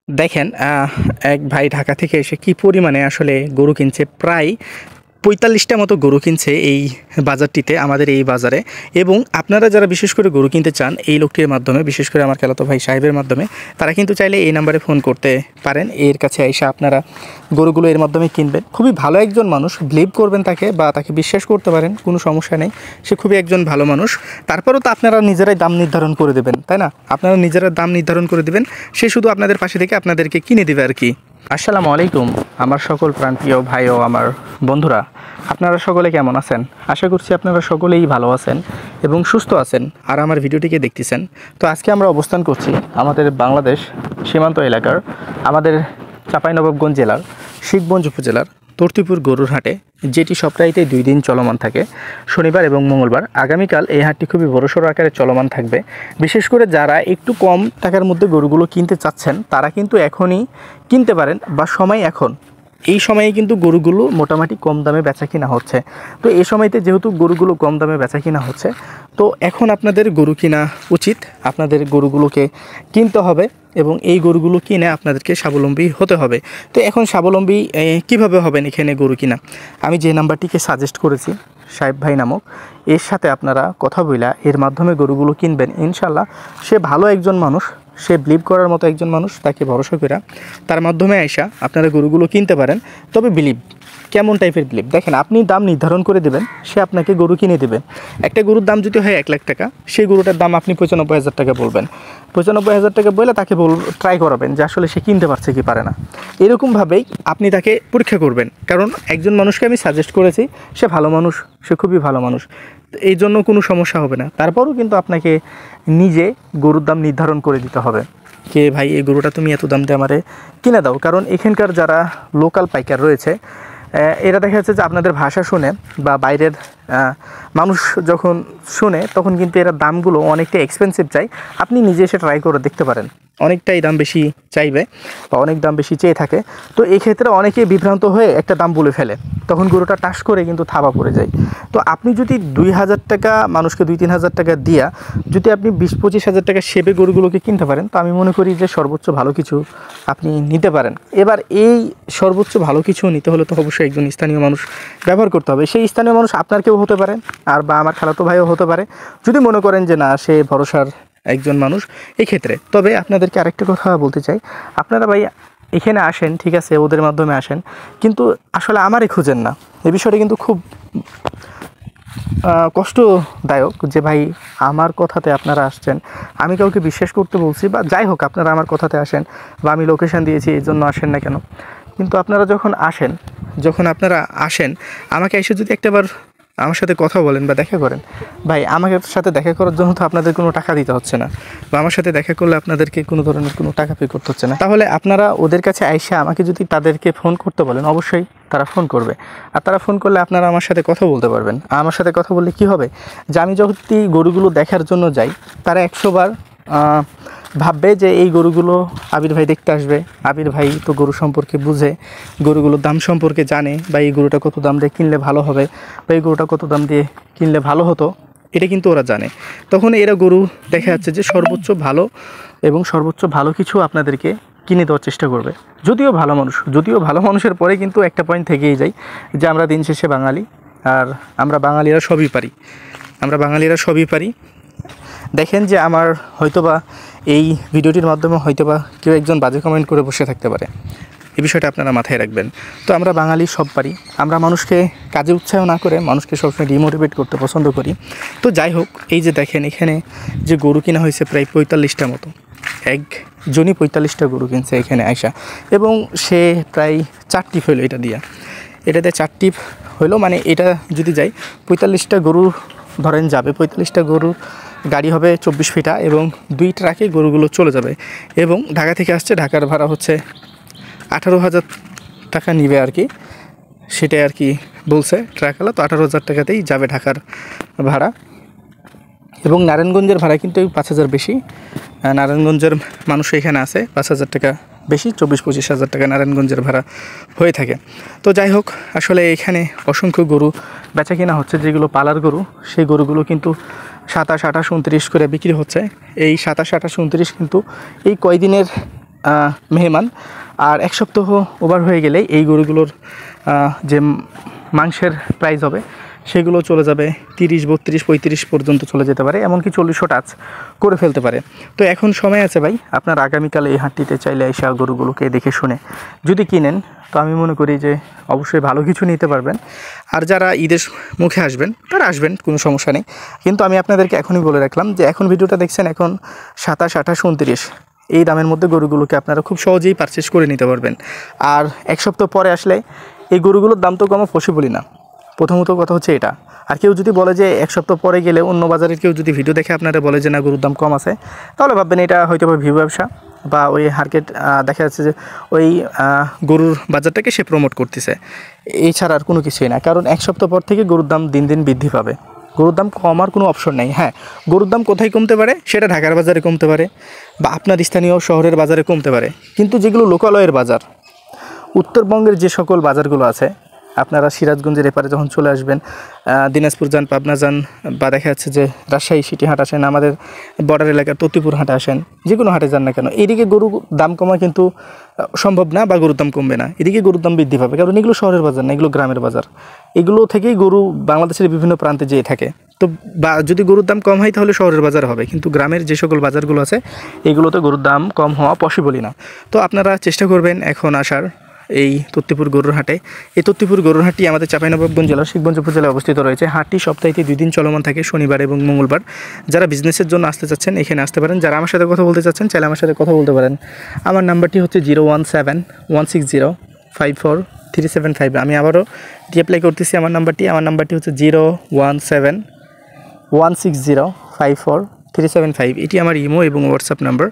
দেখেন এক ভাই ঢাকা থেকে এসে কি পরিমাণে আসলে গরু কিনছে, প্রায় ৪৫টা মতো গরু কিনছে এই বাজারটিতে, আমাদের এই বাজারে। এবং আপনারা যারা বিশেষ করে গরু কিনতে চান এই লোকটির মাধ্যমে, বিশেষ করে আমার খেলাতো ভাই সাহেবের মাধ্যমে, তারা কিন্তু চাইলে এই নাম্বারে ফোন করতে পারেন। এর কাছে এসে আপনারা গরুগুলো এর মাধ্যমে কিনবেন। খুবই ভালো একজন মানুষ, বিলিভ করবেন তাকে বা তাকে বিশ্বাস করতে পারেন, কোনো সমস্যা নেই। সে খুবই একজন ভালো মানুষ। তারপরেও তো আপনারা নিজেরাই দাম নির্ধারণ করে দেবেন, তাই না? আপনারা নিজেরা দাম নির্ধারণ করে দেবেন, সে শুধু আপনাদের পাশে থেকে আপনাদেরকে কিনে দেবে আর কি। আসসালামু আলাইকুম আমার সকল প্রাণপ্রিয় ভাই ও আমার বন্ধুরা, আপনারা সকলে কেমন আছেন? আশা করছি আপনারা সকলেই ভালো আছেন এবং সুস্থ আছেন আর আমার ভিডিওটিকে দেখতেছেন। তো আজকে আমরা অবস্থান করছি আমাদের বাংলাদেশ সীমান্ত এলাকার, আমাদের চাঁপাইনবাবগঞ্জ জেলার শিখগঞ্জ উপজেলার তর্তিপুর গরুর হাটে, যেটি সপ্তাহে 2 দিন চলমান থাকে, শনিবার এবং মঙ্গলবার। আগামীকাল এই হাটটি খুবই বড়সড় আকারে চলমান থাকবে। বিশেষ করে যারা একটু কম টাকার মধ্যে গরুগুলো কিনতে চাচ্ছেন তারা কিন্তু এখনই কিনতে পারেন, বা সময় এখন, এই সময়ে কিন্তু গরুগুলো মোটামুটি কম দামে বেচা কিনা হচ্ছে। তো এই সময়তে যেহেতু গরুগুলো কম দামে বেচা কিনা হচ্ছে, তো এখন আপনাদের গরু কিনা উচিত, আপনাদের গরুগুলোকে কিনতে হবে এবং এই গরুগুলো কিনে আপনাদেরকে স্বাবলম্বী হতে হবে। তো এখন স্বাবলম্বী কিভাবে হবেন এখানে গরু কিনা? আমি যে নাম্বারটিকে সাজেস্ট করেছি সাহেব ভাই নামক, এর সাথে আপনারা কথা বইলা এর মাধ্যমে গরুগুলো কিনবেন। ইনশাল্লাহ সে ভালো একজন মানুষ, সে বিলিভ করার মতো একজন মানুষ। তাকে ভরসা করে তার মাধ্যমে আইসা আপনারা গরুগুলো কিনতে পারেন। তবে বিলিভ কেমন টাইপের বিলিভ? দেখেন, আপনি দাম নির্ধারণ করে দেবেন, সে আপনাকে গরু কিনে দেবে। একটা গরুর দাম যদি হয় 1 লাখ টাকা, সেই গরুটার দাম আপনি 95,000 টাকা বলবেন। 95,000 টাকা বলে তাকে ট্রাই করাবেন যে আসলে সে কিনতে পারছে কি পারে না। এরকমভাবেই আপনি তাকে পরীক্ষা করবেন, কারণ একজন মানুষকে আমি সাজেস্ট করেছি, সে ভালো মানুষ, সে খুবই ভালো মানুষ, এই জন্য কোনো সমস্যা হবে না। তারপরও কিন্তু আপনাকে নিজে গরুর দাম নির্ধারণ করে দিতে হবে, কে ভাই এই গরুটা তুমি এত দাম দিয়ে আমারে কিনে দাও। কারণ এখানকার যারা লোকাল পাইকার রয়েছে, এরা দেখা যাচ্ছে যে আপনাদের ভাষা শুনে বা বাইরের মানুষ যখন শুনে, তখন কিন্তু এরা দামগুলো অনেকটা এক্সপেন্সিভ চাই। আপনি নিজে এসে ট্রাই করে দেখতে পারেন, অনেকটাই দাম বেশি চাইবে বা অনেক দাম বেশি চেয়ে থাকে। তো এই ক্ষেত্রে অনেকেই বিভ্রান্ত হয়ে একটা দাম বলে ফেলে, তখন গরুটা টাস করে কিন্তু থাবা পড়ে যায়। তো আপনি যদি 2,000 টাকা মানুষকে 2-3 হাজার টাকা দিয়া যদি আপনি 20-25 হাজার টাকা সেবে গরুগুলোকে কিনতে পারেন, তো আমি মনে করি যে সর্বোচ্চ ভালো কিছু আপনি নিতে পারেন। এবার এই সর্বোচ্চ ভালো কিছু নিতে হলে তো অবশ্যই একজন স্থানীয় মানুষ ব্যবহার করতে হবে। সেই স্থানীয় মানুষ আপনার কেউ হতে পারে, আর বা আমার খালাতো ভাইও হতে পারে, যদি মনে করেন যে না সে ভরসার একজন মানুষ এই ক্ষেত্রে। তবে আপনাদেরকে আরেকটা কথা বলতে চাই, আপনারা ভাই এখানে আসেন, ঠিক আছে, ওদের মাধ্যমে আসেন, কিন্তু আসলে আমারই খুঁজেন না। এই বিষয়টা কিন্তু খুব কষ্টদায়ক যে ভাই আমার কথাতে আপনারা আসছেন, আমি কাউকে বিশ্বাস করতে বলছি বা যাই হোক, আপনারা আমার কথাতে আসেন বা আমি লোকেশান দিয়েছি এই জন্য আসেন না কেন, কিন্তু আপনারা যখন আপনারা আসেন আমাকে এসে যদি একটাবার আমার সাথে কথা বলেন বা দেখা করেন, ভাই আমার সাথে দেখা করার জন্য তো আপনাদের কোনো টাকা দিতে হচ্ছে না, বা আমার সাথে দেখা করলে আপনাদেরকে কোনো ধরনের কোনো টাকা পে করতে হচ্ছে না। তাহলে আপনারা ওদের কাছে আইসা আমাকে যদি তাদেরকে ফোন করতে বলেন, অবশ্যই তারা ফোন করবে। আর তারা ফোন করলে আপনারা আমার সাথে কথা বলতে পারবেন। আমার সাথে কথা বললে কি হবে, যে আমি যদি গরুগুলো দেখার জন্য যাই, তারা 100 বার ভাববে যে এই গরুগুলো আবির ভাই দেখতে আসবে, আবির ভাই তো গরু সম্পর্কে বুঝে, গরুগুলোর দাম সম্পর্কে জানে, বা এই গরুটা কত দাম দিয়ে কিনলে ভালো হবে, বা এই গরুটা কত দাম দিয়ে কিনলে ভালো হতো, এটা কিন্তু ওরা জানে। তখন এরা গরু দেখা যাচ্ছে যে সর্বোচ্চ ভালো এবং সর্বোচ্চ ভালো কিছু আপনাদেরকে কিনে দেওয়ার চেষ্টা করবে। যদিও ভালো মানুষের পরে কিন্তু একটা পয়েন্ট থেকেই যায় যে আমরা দিন শেষে বাঙালি, আর আমরা বাঙালিরা সবই পারি। দেখেন যে আমার হয়তোবা এই ভিডিওটির মাধ্যমে হয়তোবা কেউ একজন বাজে কমেন্ট করে বসে থাকতে পারে, এই বিষয়টা আপনারা মাথায় রাখবেন। তো আমরা বাঙালি সব পারি, আমরা মানুষকে কাজে উৎসাহ না করে মানুষকে সবসময় ডিমোটিভেট করতে পছন্দ করি। তো যাই হোক, এই যে দেখেন এখানে যে গরু কিনা হয়েছে প্রায় 45টা মতো, একজনই 45টা গরু কিনছে এখানে আয়সা, এবং সে প্রায় 4 টিপ হইলো এটাতে 4 টিপ হইলো, মানে এটা যদি যাই 45টা গরু ধরেন যাবে, 45টা গরুর গাড়ি হবে 24 ফিটা, এবং 2 ট্রাকে গরুগুলো চলে যাবে। এবং ঢাকা থেকে আসছে, ঢাকার ভাড়া হচ্ছে 18,000 টাকা নিবে আর কি, সেটাই আর কি বলছে ট্রাকওয়ালা। তো 18,000 টাকাতেই যাবে ঢাকার ভাড়া। এবং নারায়ণগঞ্জের ভাড়া কিন্তু 5,000 বেশি, নারায়ণগঞ্জের মানুষ এখানে আছে, 5,000 টাকা বেশি, 24-25 হাজার টাকা নারায়ণগঞ্জের ভাড়া হয়ে থাকে। তো যাই হোক, আসলে এখানে অসংখ্য গরু বেচা কিনা হচ্ছে, যেগুলো পালার গরু, সেই গরুগুলো কিন্তু 27, 28, 29 করে বিক্রি হচ্ছে। এই 27, 28, 29 কিন্তু এই কয়দিনের মেহমান। আর 1 সপ্তাহ ওভার হয়ে গেলে এই গরুগুলোর যে মাংসের প্রাইস হবে সেগুলো চলে যাবে 30, 32, 35 পর্যন্ত চলে যেতে পারে, এমনকি 40ও টাচ করে ফেলতে পারে। তো এখন সময় আছে ভাই, আপনার আগামীকাল এই হাটটিতে চাইলে এসে গরুগুলোকে দেখে শুনে যদি কিনেন, তো আমি মনে করি যে অবশ্যই ভালো কিছু নিতে পারবেন। আর যারা ঈদের মুখে আসবেন তারা আসবেন, কোনো সমস্যা নেই। কিন্তু আমি আপনাদেরকে এখনই বলে রাখলাম যে এখন ভিডিওটা দেখছেন, এখন 27, 28, 29 এই দামের মধ্যে গরুগুলোকে আপনারা খুব সহজেই পারচেস করে নিতে পারবেন। আর 1 সপ্তাহ পরে আসলে এই গরুগুলোর দাম তো কমা পসিবলই না, প্রথমত কথা হচ্ছে এটা। আর কেউ যদি বলে যে 1 সপ্তাহ পরে গেলে অন্য বাজারের কেউ যদি ভিডিও দেখে আপনারা বলে যে না গরুর দাম কম আছে, তাহলে ভাববেন এটা হয়তো বা ভিউ ব্যবসা বা ওই মার্কেট দেখা যাচ্ছে যে ওই গরুর বাজারটাকে সে প্রমোট করতেছে, এছাড়া আর কোনো কিছুই না। কারণ 1 সপ্তাহ পর থেকে গরুর দাম দিন দিন বৃদ্ধি পাবে, গরুর দাম কমার কোনো অপশন নেই। হ্যাঁ, গরুর দাম কোথায় কমতে পারে, সেটা ঢাকার বাজারে কমতে পারে বা আপনার স্থানীয় শহরের বাজারে কমতে পারে, কিন্তু যেগুলো লোকালয়ের বাজার, উত্তরবঙ্গের যে সকল বাজারগুলো আছে, আপনারা সিরাজগঞ্জের এপারে যখন চলে আসবেন, দিনাজপুর যান, পাবনা যান, বা দেখা যাচ্ছে যে রাজশাহী সিটি হাট আসেন, আমাদের বর্ডার এলাকার তত্তিপুর হাটে আসেন, যে কোনো হাটে যান না কেন, এদিকে গরুর দাম কমা কিন্তু সম্ভব না বা গরুর দাম কমবে না, এদিকে গরুর দাম বৃদ্ধি পাবে। কারণ এগুলো শহরের বাজার না, এগুলো গ্রামের বাজার, এগুলো থেকেই গরু বাংলাদেশের বিভিন্ন প্রান্তে যেয়ে থাকে। তো বা যদি গরুর দাম কম হয় তাহলে শহরের বাজার হবে, কিন্তু গ্রামের যে সকল বাজারগুলো আছে এগুলোতে গরুর দাম কম হওয়া পসিবলই না। তো আপনারা চেষ্টা করবেন এখন আসার এই তত্তিপুর গরুর হাটে। এই তত্তিপুর গরুর হাটটি আমাদের চাঁপাইনবাবগঞ্জ জেলার শিবগঞ্জ উপজেলায় অবস্থিত রয়েছে। হাটটি সপ্তাহে 2 দিন চলমান থাকে, শনিবার এবং মঙ্গলবার। যারা বিজনেসের জন্য আসতে চাচ্ছেন এখানে আসতে পারেন, যারা আমার সাথে কথা বলতে চাচ্ছেন চাইলে আমার সাথে কথা বলতে পারেন। আমার নাম্বারটি হচ্ছে 017-160-54-375। আমি আবারও রিঅ্যাপ্লাই করতেছি আমার নাম্বারটি হচ্ছে 017-160-54-375। এটি আমার ইমো এবং হোয়াটসঅ্যাপ নাম্বার,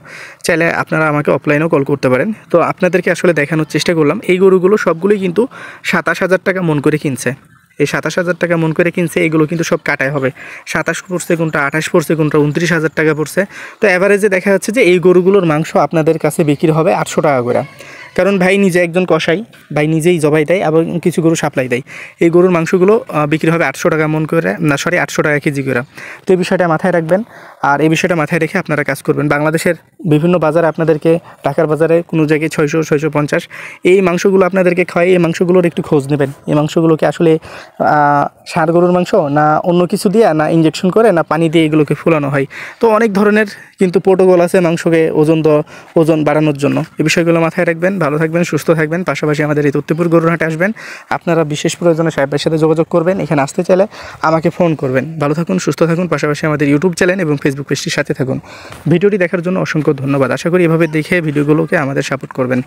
চাইলে আপনারা আমাকে অফলাইনেও কল করতে পারেন। তো আপনাদেরকে আসলে দেখানোর চেষ্টা করলাম, এই গরুগুলো সবগুলোই কিন্তু 27,000 টাকা মন করে কিনছে। এই 27,000 টাকা মন করে কিনছে, এগুলো কিন্তু সব কাটাই হবে। 27 পড়ছে কোনটা, 28 পড়ছে কোনটা, 29,000 টাকা পড়ছে। তো অ্যাভারেজে দেখা যাচ্ছে যে এই গরুগুলোর মাংস আপনাদের কাছে বিক্রি হবে 800 টাকা করে। কারণ ভাই নিজে একজন কসাই, ভাই নিজেই জবাই দেয় এবং কিছু গরু সাপ্লাই দেয়। এই গরুর মাংসগুলো বিক্রি হবে 800 টাকা মন করে, না সরি 800 টাকা কেজি করে। তো এই বিষয়টা মাথায় রাখবেন, আর এই বিষয়টা মাথায় রেখে আপনারা কাজ করবেন। বাংলাদেশের বিভিন্ন বাজারে আপনাদেরকে, ঢাকার বাজারে কোনো জায়গায় 600, 650 এই মাংসগুলো আপনাদেরকে খাওয়াই। এই মাংসগুলোর একটু খোঁজ নেবেন, এই মাংসগুলোকে আসলে ষাঁড় গরুর মাংস না অন্য কিছু দিয়ে, না ইঞ্জেকশন করে, না পানি দিয়ে এগুলোকে ফুলানো হয়। তো অনেক ধরনের কিন্তু প্রোটোকল আছে মাংসকে ওজন বাড়ানোর জন্য। এই বিষয়গুলো মাথায় রাখবেন। ভালো থাকবেন, সুস্থ থাকবেন। পাশাপাশি আমাদের এই তত্তিপুর গরুর হাটে আসবেন। আপনারা বিশেষ প্রয়োজনে সাহেবের সাথে যোগাযোগ করবেন, এখানে আসতে চাইলে আমাকে ফোন করবেন। ভালো থাকুন, সুস্থ থাকুন। পাশাপাশি আমাদের ইউটিউব চ্যানেল এবং ফেসবুক পেজটির সাথে থাকুন। ভিডিওটি দেখার জন্য অসংখ্য ধন্যবাদ। আশা করি এভাবে দেখে ভিডিওগুলোকে আমাদের সাপোর্ট করবেন।